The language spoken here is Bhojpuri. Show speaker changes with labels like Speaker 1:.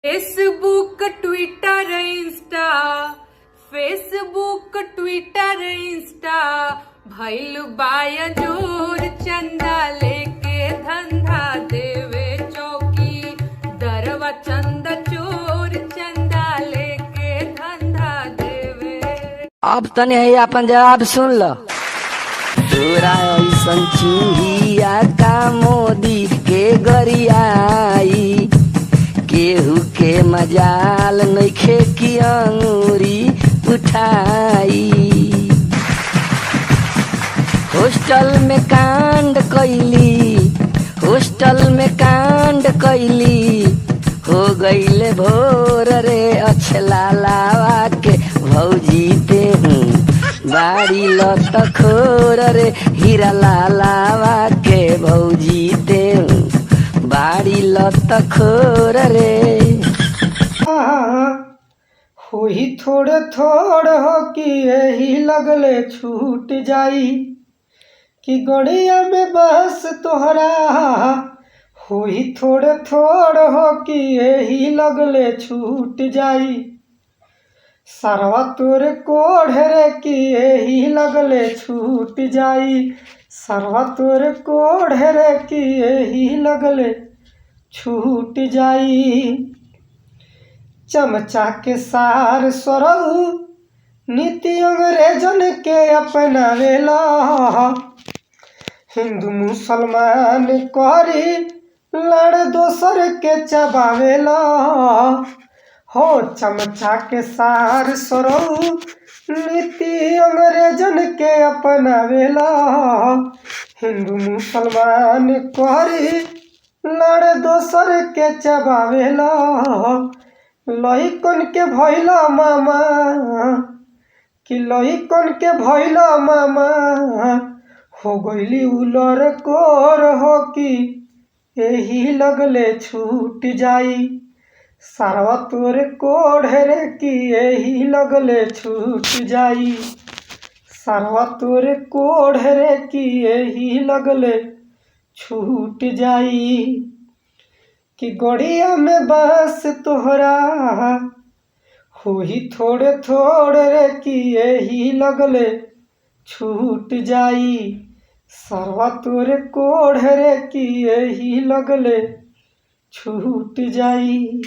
Speaker 1: Facebook Twitter Insta, Facebook Twitter Insta भइल बाया जोर, चंदा लेके धंधा देवे चौकी दरवा, चंदा चोर चंदा लेके धंधा देवे।
Speaker 2: अब तने है अपन जवाब सुन लो। तोरा ऐसन चूहिया का मोदी के गरियाई, केहू के मजाल नइखे की अंगूरी उठाई। हॉस्टल में कांड कैली, हॉस्टल में कांड कैली, हो गईले भोर रे अछलालावा के भौजी ते बाड़ी लत खोर रे हीरा लालावा के भौजी ते बाड़ी लत खोर रे।
Speaker 3: होई थोड़े थोड़ हो कि यही लगले छूट जाई, कि गड़िया में बस तोहरा। होई थोड़े थोड़ हो कि यही लगले छूट जाई, सरवा तोरे कोढ़े कि यही लगले छूट जाई, सरवा तोरे कोढ़े कि यही लगले छूट जाई। चमचा के सार सोरऊ नीति अंग्रेजन के अपनावेला, हिंदू मुसलमान करी लड़ दोसर के चबावेला। हो चमचा के सार सोरऊ नीति अंग्रेजन के अपनावेला, हिंदू मुसलमान करी लड़ दोसर के चबावेला। लइकन के भइला मामा, कि लइकन के भइला मामा, हो गइली उलर कोर हो कि यही लगले छूट जाई, सरवा तोरे कोढ़े कि यही लगले छूट जाई, सरवा तोरे कोढ़े कि यही लगले छूट जाई। कि गड़िया में बस तोहरा होई थोड़े थोड़े कि यही लगले छूट जाई, सरवा तोरे कोढ़े कि यही लगले छूट जाई।